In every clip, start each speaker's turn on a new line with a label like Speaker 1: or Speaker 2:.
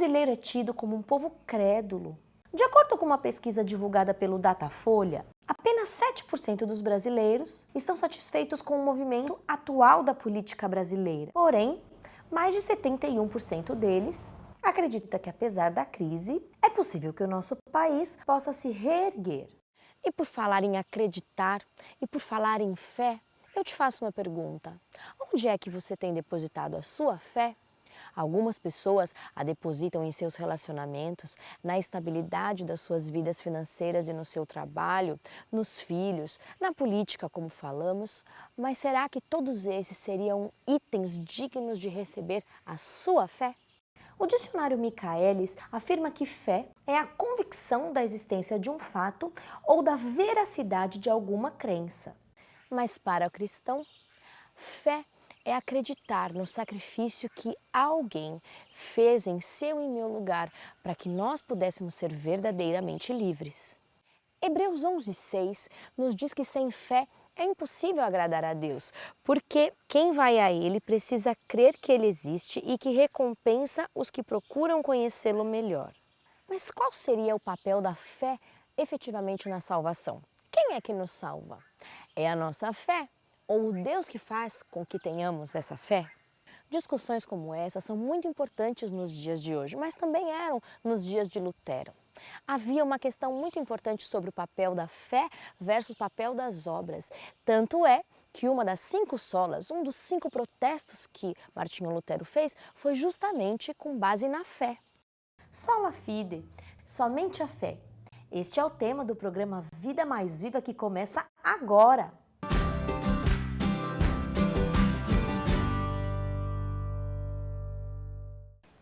Speaker 1: brasileiro é tido como um povo crédulo. De acordo com uma pesquisa divulgada pelo Datafolha, apenas 7% dos brasileiros estão satisfeitos com o movimento atual da política brasileira. Porém, mais de 71% deles acredita que, apesar da crise, é possível que o nosso país possa se reerguer.
Speaker 2: E por falar em acreditar e por falar em fé, eu te faço uma pergunta. Onde é que você tem depositado a sua fé? Algumas pessoas a depositam em seus relacionamentos, na estabilidade das suas vidas financeiras e no seu trabalho, nos filhos, na política, como falamos, mas será que todos esses seriam itens dignos de receber a sua fé?
Speaker 1: O dicionário Michaelis afirma que fé é a convicção da existência de um fato ou da veracidade de alguma crença.
Speaker 2: Mas para o cristão, fé é acreditar no sacrifício que alguém fez em seu e meu lugar para que nós pudéssemos ser verdadeiramente livres. Hebreus 11:6 nos diz que sem fé é impossível agradar a Deus, porque quem vai a Ele precisa crer que Ele existe e que recompensa os que procuram conhecê-lo melhor. Mas qual seria o papel da fé efetivamente na salvação? Quem é que nos salva? É a nossa fé ou o Deus que faz com que tenhamos essa fé? Discussões como essa são muito importantes nos dias de hoje, mas também eram nos dias de Lutero. Havia uma questão muito importante sobre o papel da fé versus o papel das obras. Tanto é que uma das 5 solas, um dos 5 protestos que Martinho Lutero fez, foi justamente com base na fé.
Speaker 1: Sola fide, somente a fé. Este é o tema do programa Vida Mais Viva que começa agora.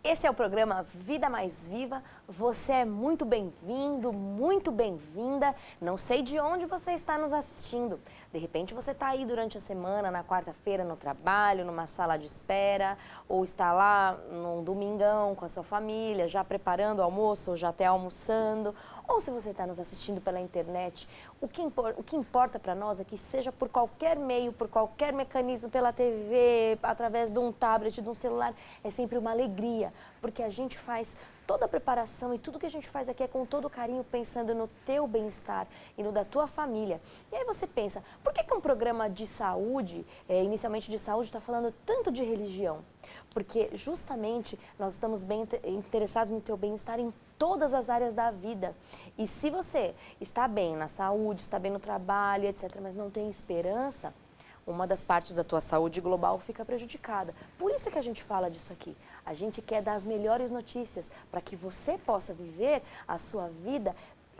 Speaker 2: Esse é o programa Vida Mais Viva. Você é muito bem-vindo, muito bem-vinda. Não sei de onde você está nos assistindo. De repente você está aí durante a semana, na quarta-feira no trabalho, numa sala de espera, ou está lá num domingão com a sua família, já preparando o almoço ou já até almoçando. Ou se você está nos assistindo pela internet, o que importa para nós é que seja por qualquer meio, por qualquer mecanismo, pela TV, através de um tablet, de um celular, é sempre uma alegria, porque a gente faz toda a preparação e tudo que a gente faz aqui é com todo carinho, pensando no teu bem-estar e no da tua família. E aí você pensa, por que um programa de saúde, inicialmente de saúde, está falando tanto de religião? Porque justamente nós estamos bem interessados no teu bem-estar em todas as áreas da vida. E se você está bem na saúde, está bem no trabalho, etc., mas não tem esperança, uma das partes da tua saúde global fica prejudicada. Por isso que a gente fala disso aqui. A gente quer dar as melhores notícias para que você possa viver a sua vida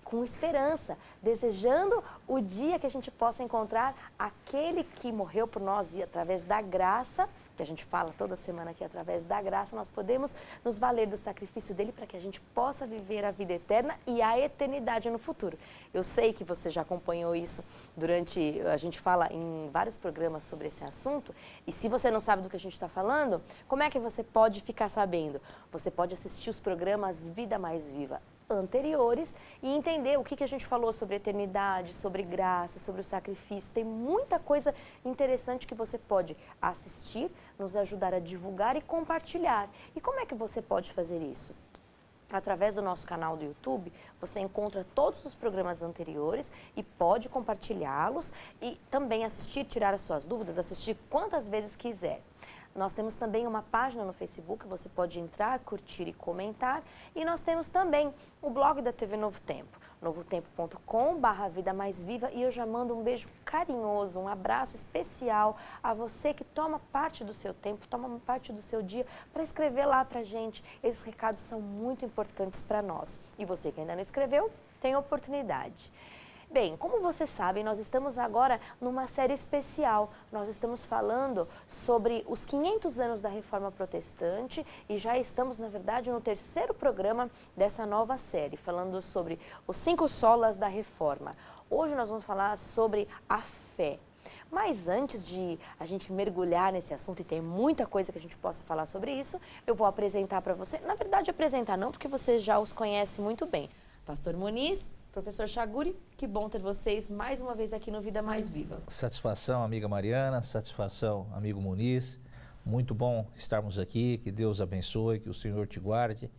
Speaker 2: com esperança, desejando o dia que a gente possa encontrar aquele que morreu por nós e através da graça, que a gente fala toda semana aqui, através da graça, nós podemos nos valer do sacrifício dele para que a gente possa viver a vida eterna e a eternidade no futuro. Eu sei que você já acompanhou isso durante, a gente fala em vários programas sobre esse assunto, e se você não sabe do que a gente está falando, como é que você pode ficar sabendo? Você pode assistir os programas Vida Mais Viva anteriores e entender o que a gente falou sobre eternidade, sobre graça, sobre o sacrifício. Tem muita coisa interessante que você pode assistir, nos ajudar a divulgar e compartilhar. E como é que você pode fazer isso? Através do nosso canal do YouTube, você encontra todos os programas anteriores e pode compartilhá-los e também assistir, tirar as suas dúvidas, assistir quantas vezes quiser. Nós temos também uma página no Facebook, você pode entrar, curtir e comentar. E nós temos também o blog da TV Novo Tempo, novotempo.com/Vida Mais Viva. E eu já mando um beijo carinhoso, um abraço especial a você que toma parte do seu tempo, toma parte do seu dia para escrever lá pra gente. Esses recados são muito importantes para nós. E você que ainda não escreveu, tem oportunidade. Bem, como vocês sabem, nós estamos agora numa série especial. Nós estamos falando sobre os 500 anos da Reforma Protestante e já estamos, na verdade, no 3º programa dessa nova série, falando sobre os 5 solas da Reforma. Hoje nós vamos falar sobre a fé. Mas antes de a gente mergulhar nesse assunto, e tem muita coisa que a gente possa falar sobre isso, eu vou apresentar para você, na verdade apresentar não, porque você já os conhece muito bem. Pastor Muniz, Professor Chaguri, que bom ter vocês mais uma vez aqui no Vida Mais Viva.
Speaker 3: Satisfação, amiga Mariana, satisfação, amigo Muniz. Muito bom estarmos aqui, que Deus abençoe, que o Senhor te guarde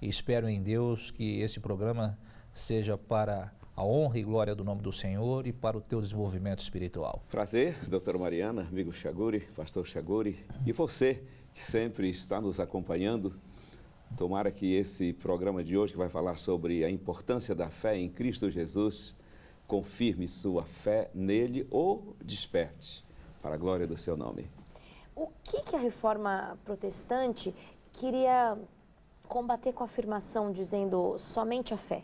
Speaker 3: e espero em Deus que esse programa seja para a honra e glória do nome do Senhor e para o teu desenvolvimento espiritual.
Speaker 4: Prazer, doutora Mariana, amigo Chaguri, pastor Chaguri, e você que sempre está nos acompanhando. Tomara que esse programa de hoje, que vai falar sobre a importância da fé em Cristo Jesus, confirme sua fé nele ou desperte para a glória do seu nome.
Speaker 2: O que a reforma protestante queria combater com a afirmação dizendo somente a fé,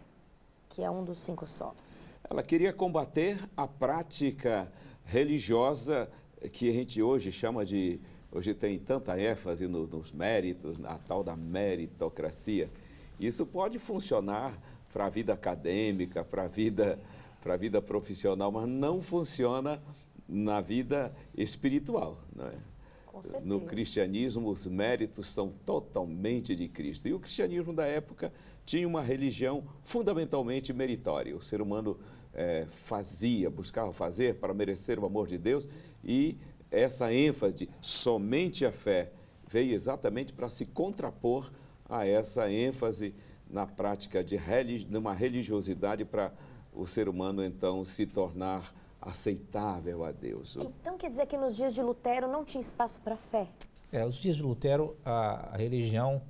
Speaker 2: que é um dos 5 solas?
Speaker 4: Ela queria combater a prática religiosa que a gente hoje chama de... Hoje tem tanta ênfase nos méritos, na tal da meritocracia. Isso pode funcionar para a vida acadêmica, para a vida profissional, mas não funciona na vida espiritual, não é?
Speaker 2: Com certeza.
Speaker 4: No cristianismo, os méritos são totalmente de Cristo. E o cristianismo da época tinha uma religião fundamentalmente meritória. O ser humano buscava fazer para merecer o amor de Deus, e essa ênfase de somente a fé veio exatamente para se contrapor a essa ênfase na prática de uma religiosidade para o ser humano, então, se tornar aceitável a Deus.
Speaker 2: Então quer dizer que nos dias de Lutero não tinha espaço para fé?
Speaker 3: Nos dias de Lutero, a religião,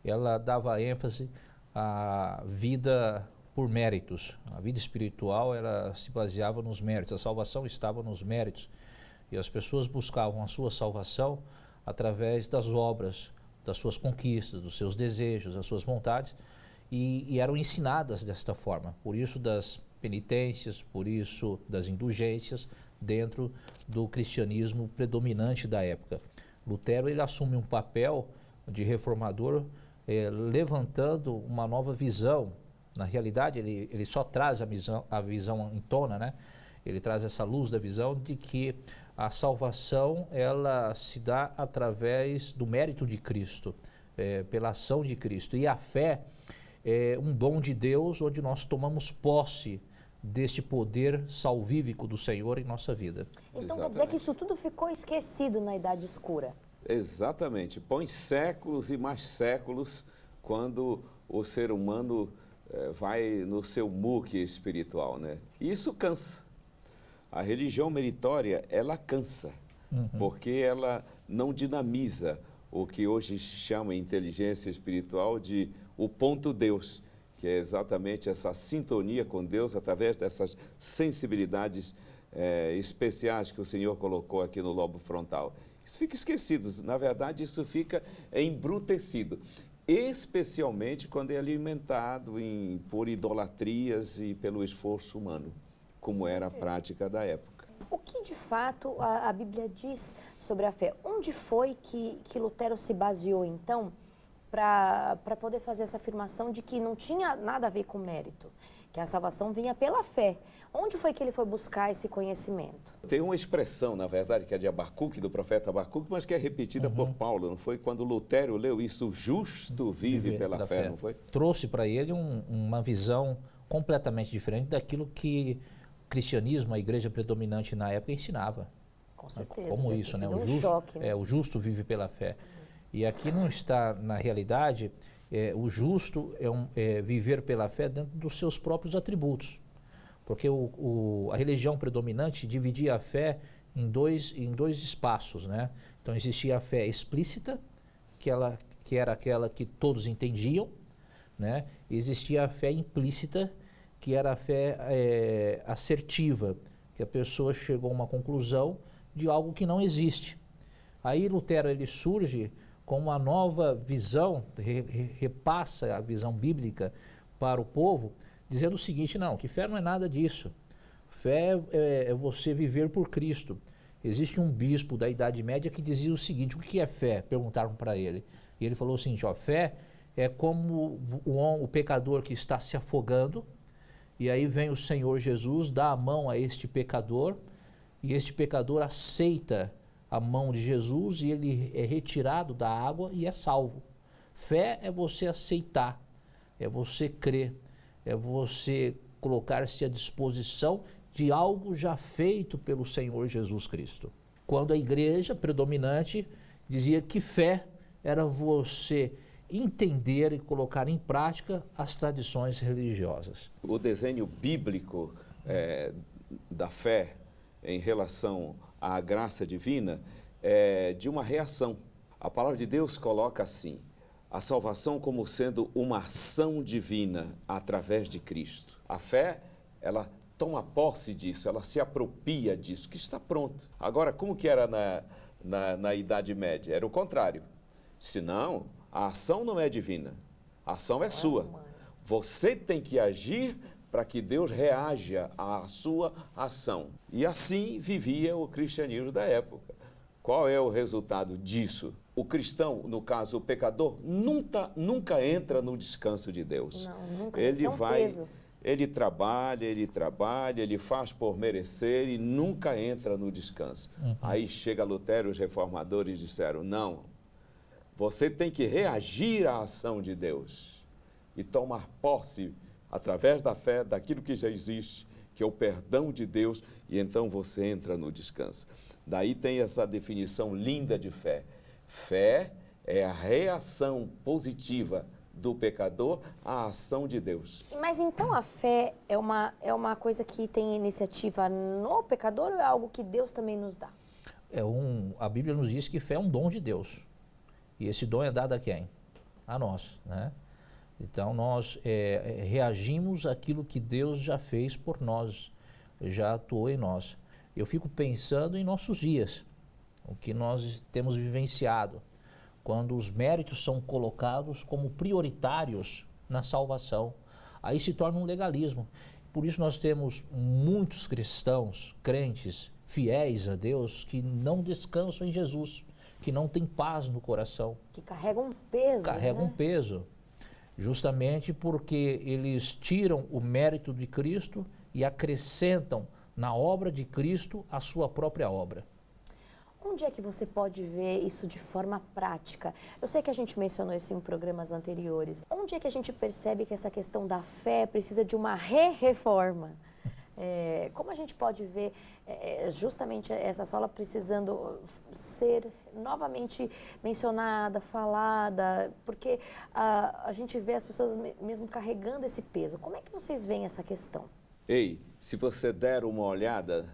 Speaker 3: ela dava ênfase à vida por méritos. A vida espiritual, ela se baseava nos méritos, a salvação estava nos méritos. E as pessoas buscavam a sua salvação através das obras, das suas conquistas, dos seus desejos, das suas vontades, e eram ensinadas desta forma. Por isso das penitências, por isso das indulgências dentro do cristianismo predominante da época. Lutero, ele assume um papel de reformador, levantando uma nova visão. Na realidade, ele só traz a visão em tona, né? Ele traz essa luz da visão de que a salvação, ela se dá através do mérito de Cristo, pela ação de Cristo. E a fé é um dom de Deus, onde nós tomamos posse deste poder salvífico do Senhor em nossa vida.
Speaker 2: Então
Speaker 4: Exatamente.
Speaker 2: quer dizer que isso tudo ficou esquecido na Idade Escura?
Speaker 4: Exatamente. Põe séculos e mais séculos quando o ser humano vai no seu muque espiritual, né? E isso cansa. A religião meritória, ela cansa, porque ela não dinamiza o que hoje chama em inteligência espiritual de o ponto Deus, que é exatamente essa sintonia com Deus através dessas sensibilidades especiais que o Senhor colocou aqui no lobo frontal. Isso fica esquecido, na verdade isso fica embrutecido, especialmente quando é alimentado por idolatrias e pelo esforço humano, como era a prática da época.
Speaker 2: O que de fato a Bíblia diz sobre a fé? Onde foi que Lutero se baseou então para poder fazer essa afirmação de que não tinha nada a ver com mérito, que a salvação vinha pela fé? Onde foi que ele foi buscar esse conhecimento?
Speaker 4: Tem uma expressão, na verdade, que é de Abacuque, do profeta Abacuque, mas que é repetida por Paulo, não foi? Quando Lutero leu isso, o justo vive pela fé, não foi?
Speaker 3: Trouxe para ele uma visão completamente diferente daquilo que o cristianismo, a igreja predominante na época, ensinava.
Speaker 2: Com certeza.
Speaker 3: Como
Speaker 2: deve
Speaker 3: isso,
Speaker 2: ter
Speaker 3: né?
Speaker 2: sido
Speaker 3: O
Speaker 2: um
Speaker 3: justo,
Speaker 2: choque, né?
Speaker 3: o justo vive pela fé. E aqui não está, na realidade, o justo viver pela fé dentro dos seus próprios atributos. Porque a religião predominante dividia a fé em dois espaços, né? Então existia a fé explícita, que era aquela que todos entendiam, né? E existia a fé implícita, que era a fé assertiva, que a pessoa chegou a uma conclusão de algo que não existe. Aí Lutero ele surge com uma nova visão, repassa a visão bíblica para o povo, dizendo o seguinte: não, que fé não é nada disso. Fé é você viver por Cristo. Existe um bispo da Idade Média que dizia o seguinte: o que é fé? Perguntaram para ele. E ele falou o seguinte: fé é como o pecador que está se afogando, e aí vem o Senhor Jesus, dá a mão a este pecador, e este pecador aceita a mão de Jesus e ele é retirado da água e é salvo. Fé é você aceitar, é você crer, é você colocar-se à disposição de algo já feito pelo Senhor Jesus Cristo. Quando a igreja predominante dizia que fé era você entender e colocar em prática as tradições religiosas.
Speaker 4: O desenho bíblico da fé em relação à graça divina é de uma reação. A palavra de Deus coloca assim: a salvação como sendo uma ação divina através de Cristo. A fé, ela toma posse disso, ela se apropria disso, que está pronto. Agora, como que era na Idade Média? Era o contrário. Senão, a ação não é divina, a ação é sua. Você tem que agir para que Deus reaja à sua ação. E assim vivia o cristianismo da época. Qual é o resultado disso? O cristão, no caso o pecador, nunca entra no descanso de Deus.
Speaker 2: Não, nunca.
Speaker 4: Ele
Speaker 2: Isso é um peso.
Speaker 4: Ele trabalha, ele faz por merecer e nunca entra no descanso. Aí chega Lutero, os reformadores disseram: não, você tem que reagir à ação de Deus e tomar posse, através da fé, daquilo que já existe, que é o perdão de Deus, e então você entra no descanso. Daí tem essa definição linda de fé. Fé é a reação positiva do pecador à ação de Deus.
Speaker 2: Mas então a fé é uma coisa que tem iniciativa no pecador ou é algo que Deus também nos dá?
Speaker 3: A Bíblia nos diz que fé é um dom de Deus. E esse dom é dado a quem? A nós, né? Então nós reagimos àquilo que Deus já fez por nós, já atuou em nós. Eu fico pensando em nossos dias, o que nós temos vivenciado, quando os méritos são colocados como prioritários na salvação. Aí se torna um legalismo. Por isso nós temos muitos cristãos, crentes, fiéis a Deus, que não descansam em Jesus, que não têm paz no coração.
Speaker 2: Que carregam um peso.
Speaker 3: Carregam um peso, justamente porque eles tiram o mérito de Cristo e acrescentam na obra de Cristo a sua própria obra.
Speaker 2: Onde é que você pode ver isso de forma prática? Eu sei que a gente mencionou isso em programas anteriores. Onde é que a gente percebe que essa questão da fé precisa de uma reforma? Como a gente pode ver justamente essa sola precisando ser novamente mencionada, falada, porque a gente vê as pessoas mesmo carregando esse peso. Como é que vocês veem essa questão?
Speaker 4: Ei, se você der uma olhada,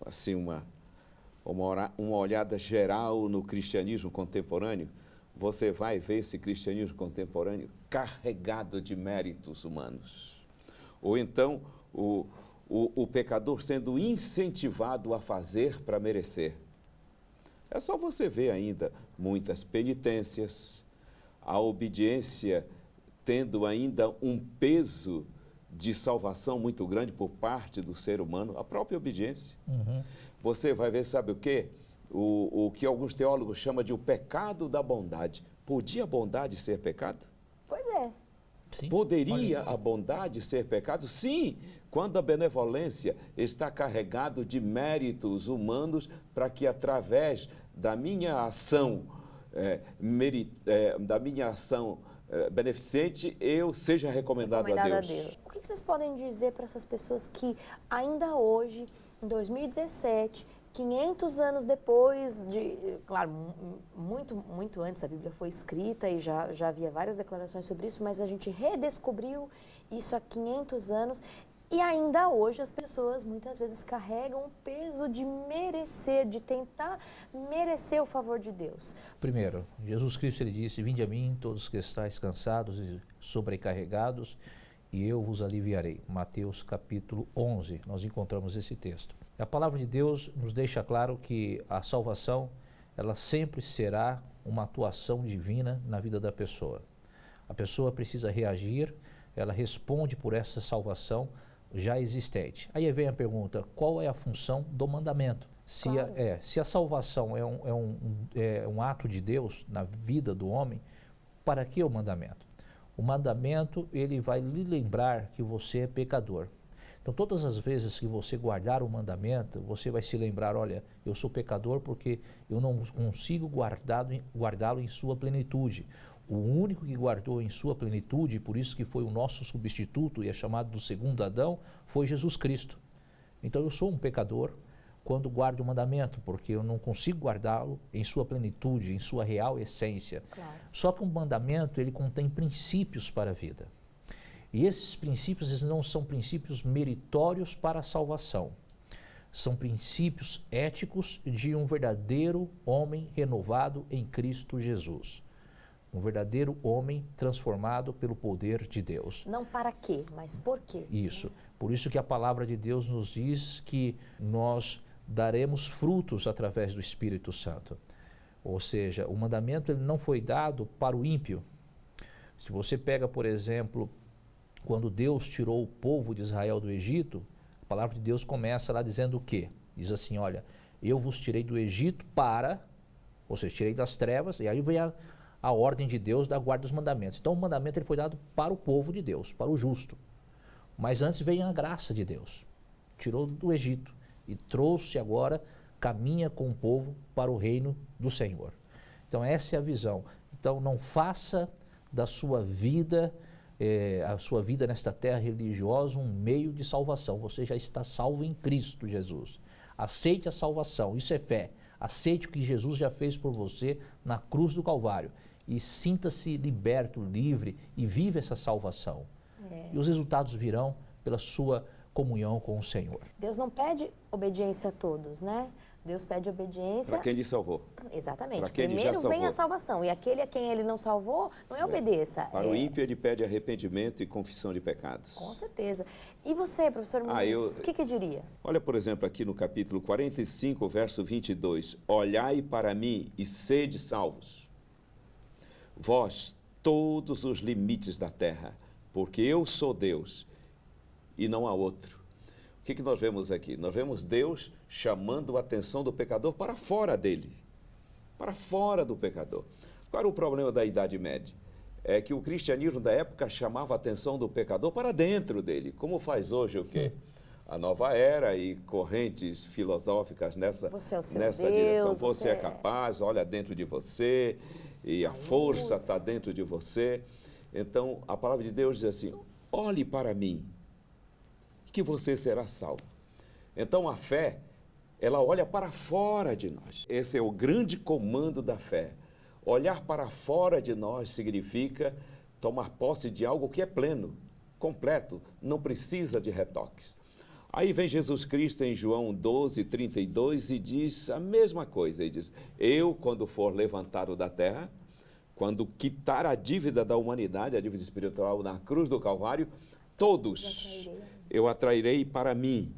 Speaker 4: assim, uma olhada geral no cristianismo contemporâneo, você vai ver esse cristianismo contemporâneo carregado de méritos humanos. Ou então, o pecador sendo incentivado a fazer para merecer. É só você ver ainda muitas penitências, a obediência tendo ainda um peso de salvação muito grande por parte do ser humano, a própria obediência. Você vai ver, sabe o quê? O que alguns teólogos chamam de o pecado da bondade. Podia a bondade ser pecado?
Speaker 2: Pois é.
Speaker 3: Sim.
Speaker 4: Poderia a bondade ser pecado? Sim, quando a benevolência está carregado de méritos humanos para que através da minha ação, beneficente, eu seja recomendado a Deus.
Speaker 2: O que vocês podem dizer para essas pessoas que ainda hoje, em 2017, 500 anos depois claro, muito antes a Bíblia foi escrita e já havia várias declarações sobre isso, mas a gente redescobriu isso há 500 anos e ainda hoje as pessoas muitas vezes carregam o peso de merecer, de tentar merecer o favor de Deus.
Speaker 3: Primeiro, Jesus Cristo ele disse: vinde a mim todos que estáis cansados e sobrecarregados e eu vos aliviarei. Mateus capítulo 11, nós encontramos esse texto. A palavra de Deus nos deixa claro que a salvação, ela sempre será uma atuação divina na vida da pessoa. A pessoa precisa reagir, ela responde por essa salvação já existente. Aí vem a pergunta: qual é a função do mandamento? Se a salvação é um ato de Deus na vida do homem, para que o mandamento? O mandamento, ele vai lhe lembrar que você é pecador. Então, todas as vezes que você guardar o mandamento, você vai se lembrar: olha, eu sou pecador porque eu não consigo guardá-lo em sua plenitude. O único que guardou em sua plenitude, por isso que foi o nosso substituto e é chamado do segundo Adão, foi Jesus Cristo. Então, eu sou um pecador, quando guardo o mandamento, porque eu não consigo guardá-lo em sua plenitude, em sua real essência.
Speaker 2: Claro.
Speaker 3: Só que um mandamento, ele contém princípios para a vida. E esses princípios, eles não são princípios meritórios para a salvação. São princípios éticos de um verdadeiro homem renovado em Cristo Jesus. Um verdadeiro homem transformado pelo poder de Deus.
Speaker 2: Não para quê, mas por quê?
Speaker 3: Isso. Por isso que a palavra de Deus nos diz que nós daremos frutos através do Espírito Santo. Ou seja, o mandamento ele não foi dado para o ímpio. Se você pega, por exemplo, quando Deus tirou o povo de Israel do Egito, a palavra de Deus começa lá dizendo o quê? Diz assim, olha, eu vos tirei do Egito para, ou seja, tirei das trevas, e aí vem a ordem de Deus da guarda dos mandamentos. Então o mandamento ele foi dado para o povo de Deus, para o justo. Mas antes veio a graça de Deus. Tirou do Egito e trouxe agora, caminha com o povo para o reino do Senhor. Então essa é a visão. Então não faça da sua vida, a sua vida nesta terra religiosa um meio de salvação. Você já está salvo em Cristo Jesus. Aceite a salvação, isso é fé. Aceite o que Jesus já fez por você na cruz do Calvário. E sinta-se liberto, livre e viva essa salvação. E os resultados virão pela sua comunhão com o Senhor.
Speaker 2: Deus não pede obediência a todos, né? Deus pede obediência...
Speaker 4: Para quem lhe salvou.
Speaker 2: Exatamente.
Speaker 4: Para quem ele já
Speaker 2: Primeiro vem
Speaker 4: salvou.
Speaker 2: a salvação. E aquele a quem ele não salvou, não é obedeça.
Speaker 4: Para o ímpio, ele pede arrependimento e confissão de pecados.
Speaker 2: Com certeza. E você, professor Muniz, o que diria?
Speaker 4: Olha, por exemplo, aqui no capítulo 45, verso 22. Olhai para mim e sede salvos, vós todos os limites da terra, porque eu sou Deus e não há outro. O que nós vemos aqui? Nós vemos Deus chamando a atenção do pecador para fora dele, para fora do pecador. Qual era o problema da Idade Média? É que o cristianismo da época chamava a atenção do pecador para dentro dele, como faz hoje o quê? A nova era e correntes filosóficas nessa
Speaker 2: Deus,
Speaker 4: direção. Você é capaz, olha dentro de você, e a força
Speaker 2: luz.
Speaker 4: está dentro de você. Então, a palavra de Deus diz assim, olhe para mim, que você será salvo. Então, a fé, ela olha para fora de nós. Esse é o grande comando da fé. Olhar para fora de nós significa tomar posse de algo que é pleno, completo, não precisa de retoques. Aí vem Jesus Cristo em João 12, 32 e diz a mesma coisa. Ele diz, eu, quando for levantado da terra, quando quitar a dívida da humanidade, a dívida espiritual na cruz do Calvário, todos eu atrairei para mim.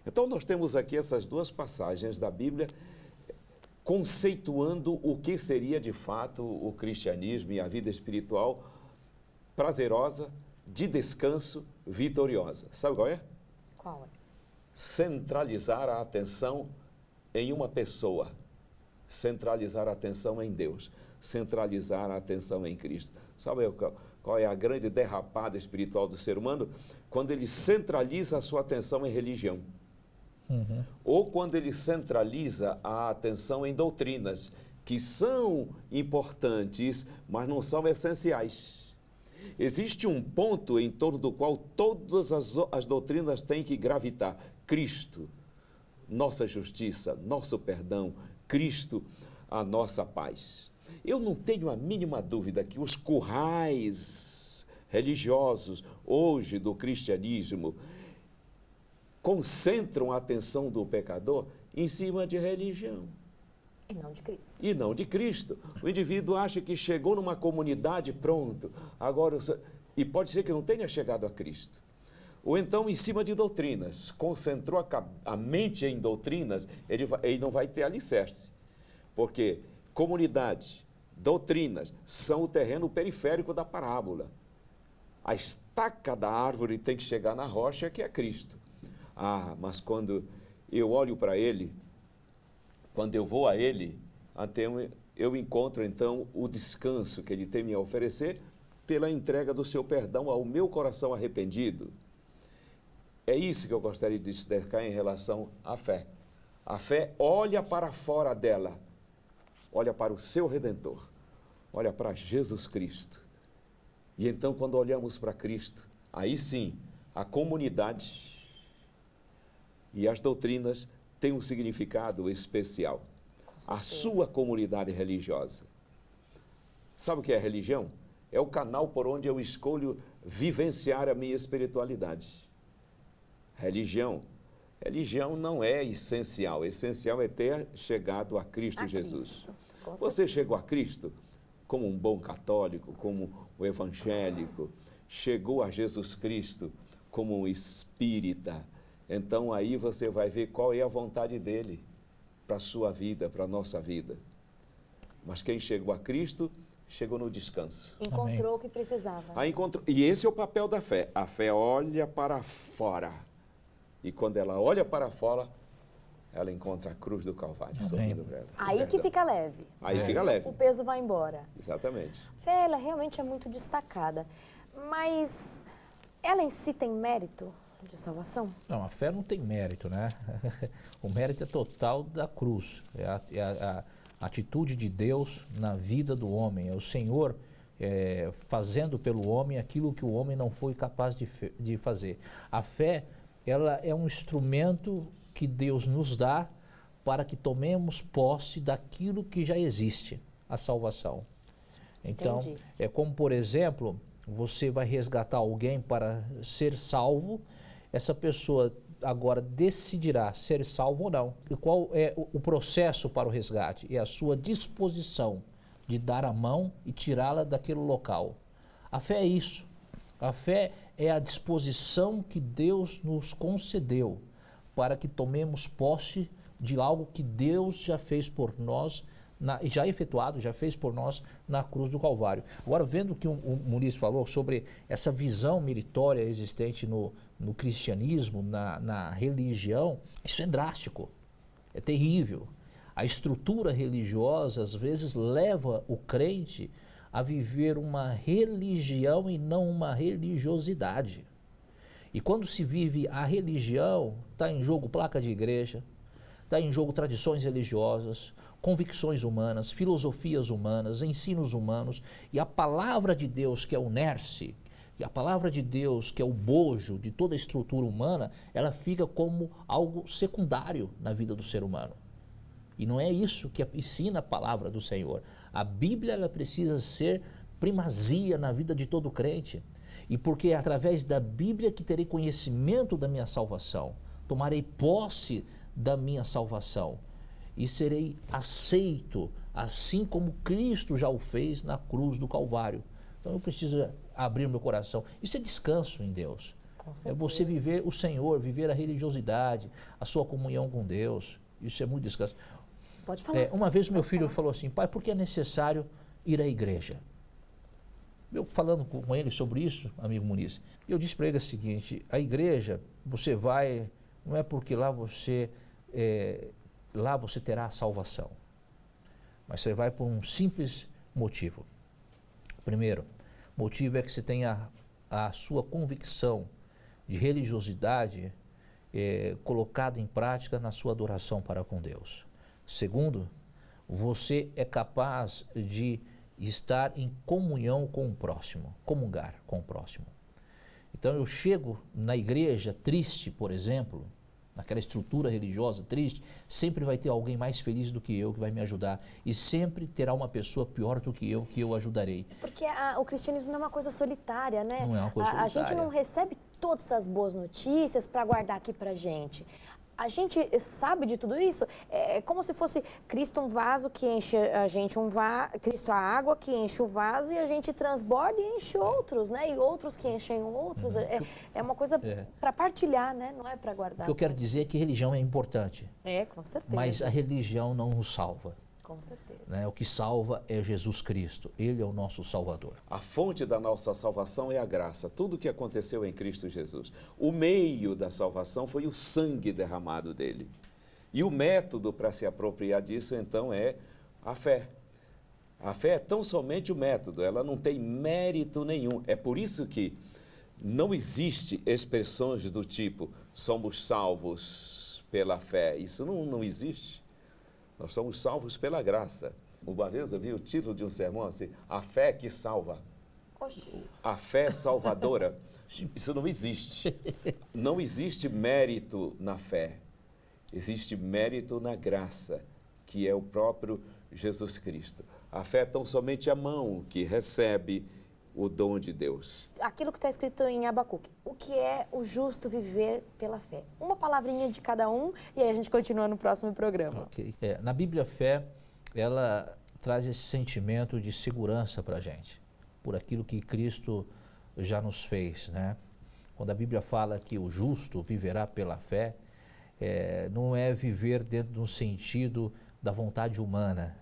Speaker 4: Então nós temos aqui essas duas passagens da Bíblia conceituando o que seria de fato o cristianismo e a vida espiritual prazerosa, de descanso, vitoriosa. Sabe qual é?
Speaker 2: Qual é?
Speaker 4: Centralizar a atenção em uma pessoa, centralizar a atenção em Deus, centralizar a atenção em Cristo. Sabe qual é a grande derrapada espiritual do ser humano? Quando ele centraliza a sua atenção em religião. Ou quando ele centraliza a atenção em doutrinas, que são importantes, mas não são essenciais. Existe um ponto em torno do qual todas as doutrinas têm que gravitar. Cristo, nossa justiça, nosso perdão, Cristo, a nossa paz. Eu não tenho a mínima dúvida que os currais religiosos hoje do cristianismo concentram a atenção do pecador em cima de religião.
Speaker 2: E não de Cristo.
Speaker 4: E não de Cristo. O indivíduo acha que chegou numa comunidade, pronto, agora... E pode ser que não tenha chegado a Cristo. Ou então em cima de doutrinas, concentrou a mente em doutrinas, ele não vai ter alicerce. Porque comunidade, doutrinas, são o terreno periférico da parábola. A estaca da árvore tem que chegar na rocha, que é Cristo. Ah, mas quando eu olho para Ele, quando eu vou a Ele, eu encontro então o descanso que Ele tem me a oferecer pela entrega do seu perdão ao meu coração arrependido. É isso que eu gostaria de destacar em relação à fé. A fé olha para fora dela, olha para o seu Redentor, olha para Jesus Cristo. E então, quando olhamos para Cristo, aí sim, a comunidade e as doutrinas tem um significado especial. A sua comunidade religiosa. Sabe o que é religião? É o canal por onde eu escolho vivenciar a minha espiritualidade. Religião não é essencial. Essencial é ter chegado a Cristo Jesus. Você chegou a Cristo como um bom católico, como um evangélico, chegou a Jesus Cristo como um espírita. Então aí você vai ver qual é a vontade dele para a sua vida, para a nossa vida. Mas quem chegou a Cristo, chegou no descanso.
Speaker 2: Encontrou o que precisava.
Speaker 4: E esse é o papel da fé. A fé olha para fora. E quando ela olha para fora, ela encontra a cruz do Calvário sorrindo para ela.
Speaker 2: Aí que fica leve.
Speaker 4: Aí fica leve.
Speaker 2: O peso vai embora.
Speaker 4: Exatamente.
Speaker 2: A fé, ela realmente é muito destacada. Mas ela em si tem mérito de salvação?
Speaker 3: Não, a fé não tem mérito, né? O mérito é total da cruz. É a atitude de Deus na vida do homem. É o Senhor fazendo pelo homem aquilo que o homem não foi capaz de fazer. A fé, ela é um instrumento que Deus nos dá para que tomemos posse daquilo que já existe, a salvação. Então,
Speaker 2: Entendi.
Speaker 3: é como, por exemplo, você vai resgatar alguém para ser salvo, essa pessoa agora decidirá ser salvo ou não. E qual é o processo para o resgate? É a sua disposição de dar a mão e tirá-la daquele local. A fé é isso. A fé é a disposição que Deus nos concedeu para que tomemos posse de algo que Deus já fez por nós, já efetuado, já fez por nós na cruz do Calvário. Agora, vendo o que o Muniz falou sobre essa visão meritória existente no cristianismo, na religião, isso é drástico, é terrível. A estrutura religiosa, às vezes, leva o crente a viver uma religião e não uma religiosidade. E quando se vive a religião, está em jogo placa de igreja, está em jogo tradições religiosas, convicções humanas, filosofias humanas, ensinos humanos, e a palavra de Deus, que é o NERSE, a palavra de Deus, que é o bojo de toda a estrutura humana, ela fica como algo secundário na vida do ser humano. E não é isso que ensina a palavra do Senhor. A Bíblia, ela precisa ser primazia na vida de todo crente. E porque é através da Bíblia que terei conhecimento da minha salvação, tomarei posse da minha salvação e serei aceito, assim como Cristo já o fez na cruz do Calvário. Então eu preciso abrir meu coração. Isso é descanso em Deus. É você viver o Senhor, viver a religiosidade, a sua comunhão com Deus. Isso é muito descanso.
Speaker 2: Pode falar.
Speaker 3: Uma vez meu filho falou assim: pai, por que é necessário ir à igreja? Eu falando com ele sobre isso, amigo Muniz, eu disse para ele o seguinte: a igreja, você vai, não é porque lá você terá a salvação, mas você vai por um simples motivo. Primeiro, motivo é que você tenha a sua convicção de religiosidade colocada em prática na sua adoração para com Deus. Segundo, você é capaz de estar em comunhão com o próximo, comungar com o próximo. Então eu chego na igreja triste, por exemplo, naquela estrutura religiosa triste, sempre vai ter alguém mais feliz do que eu que vai me ajudar, e sempre terá uma pessoa pior do que eu ajudarei.
Speaker 2: Porque o cristianismo não é uma coisa solitária, né?
Speaker 3: Não é uma coisa
Speaker 2: A
Speaker 3: solitária.
Speaker 2: gente não recebe todas essas boas notícias para guardar aqui pra gente. A gente sabe de tudo isso. É como se fosse Cristo um vaso que enche a gente, Cristo a água que enche o vaso e a gente transborda e enche outros, né? E outros que enchem outros. É uma coisa para partilhar, né? Não é para guardar.
Speaker 3: O que eu quero dizer é que religião é importante,
Speaker 2: com certeza.
Speaker 3: mas a religião não nos salva.
Speaker 2: Com certeza.
Speaker 3: Né? O que salva é Jesus Cristo. Ele é o nosso Salvador.
Speaker 4: A fonte da nossa salvação é a graça, tudo o que aconteceu em Cristo Jesus. O meio da salvação foi o sangue derramado dele. E o método para se apropriar disso, então, é a fé. A fé é tão somente o método, ela não tem mérito nenhum. É por isso que não existe expressões do tipo, somos salvos pela fé. Isso não existe. Nós somos salvos pela graça. Uma vez eu vi o título de um sermão assim, a fé que salva.
Speaker 2: Oxi.
Speaker 4: A fé salvadora. Isso não existe. Não existe mérito na fé. existe mérito na graça, que é o próprio Jesus Cristo. A fé é tão somente a mão que recebe o dom de Deus.
Speaker 2: Aquilo que está escrito em Abacuque, o que é o justo viver pela fé? Uma palavrinha de cada um e aí a gente continua no próximo programa.
Speaker 3: Ok. Na Bíblia, a fé, ela traz esse sentimento de segurança para a gente, por aquilo que Cristo já nos fez, né? Quando a Bíblia fala que o justo viverá pela fé, não é viver dentro de um sentido da vontade humana,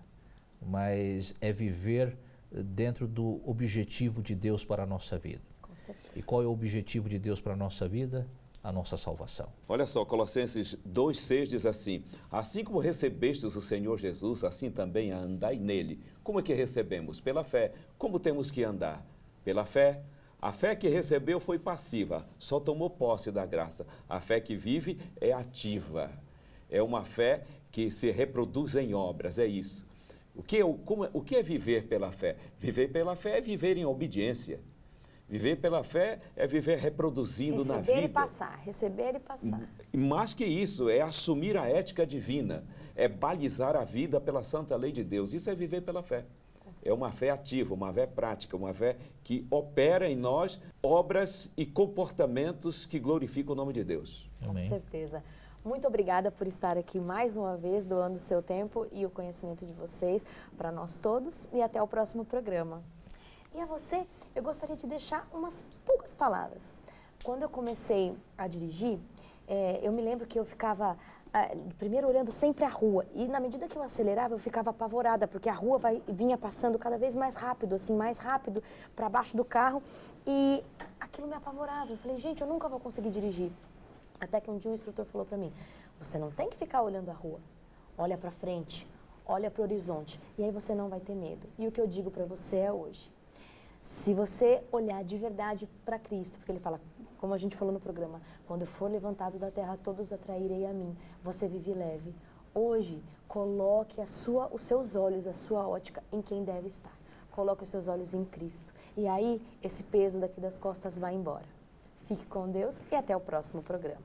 Speaker 3: mas é viver dentro do objetivo de Deus para a nossa vida.
Speaker 2: Com certeza.
Speaker 3: E qual é o objetivo de Deus para a nossa vida? A nossa salvação.
Speaker 4: Olha só, Colossenses 2,6 diz assim: assim como recebestes o Senhor Jesus, assim também andai nele. Como é que recebemos? Pela fé. Como temos que andar? Pela fé. A fé que recebeu foi passiva, só tomou posse da graça. A fé que vive é ativa. É uma fé que se reproduz em obras, é isso. O que é viver pela fé? Viver pela fé é viver em obediência. Viver pela fé é viver reproduzindo na vida.
Speaker 2: Receber e passar.
Speaker 4: E mais que isso, é assumir a ética divina, é balizar a vida pela santa lei de Deus. Isso é viver pela fé. É uma fé ativa, uma fé prática, uma fé que opera em nós obras e comportamentos que glorificam o nome de Deus.
Speaker 3: Amém.
Speaker 2: Com certeza. Muito obrigada por estar aqui mais uma vez, doando o seu tempo e o conhecimento de vocês para nós todos e até o próximo programa. E a você, eu gostaria de deixar umas poucas palavras. Quando eu comecei a dirigir, eu me lembro que eu ficava primeiro olhando sempre a rua e na medida que eu acelerava eu ficava apavorada porque a rua vinha passando cada vez mais rápido, assim, mais rápido para baixo do carro e aquilo me apavorava. Eu falei, gente, eu nunca vou conseguir dirigir. Até que um dia o instrutor falou para mim, você não tem que ficar olhando a rua, olha para frente, olha para o horizonte e aí você não vai ter medo. E o que eu digo para você é hoje, se você olhar de verdade para Cristo, porque ele fala, como a gente falou no programa, quando eu for levantado da terra, todos atrairei a mim, você vive leve. Hoje, coloque os seus olhos, a sua ótica em quem deve estar. Coloque os seus olhos em Cristo. E aí, esse peso daqui das costas vai embora. Fique com Deus e até o próximo programa.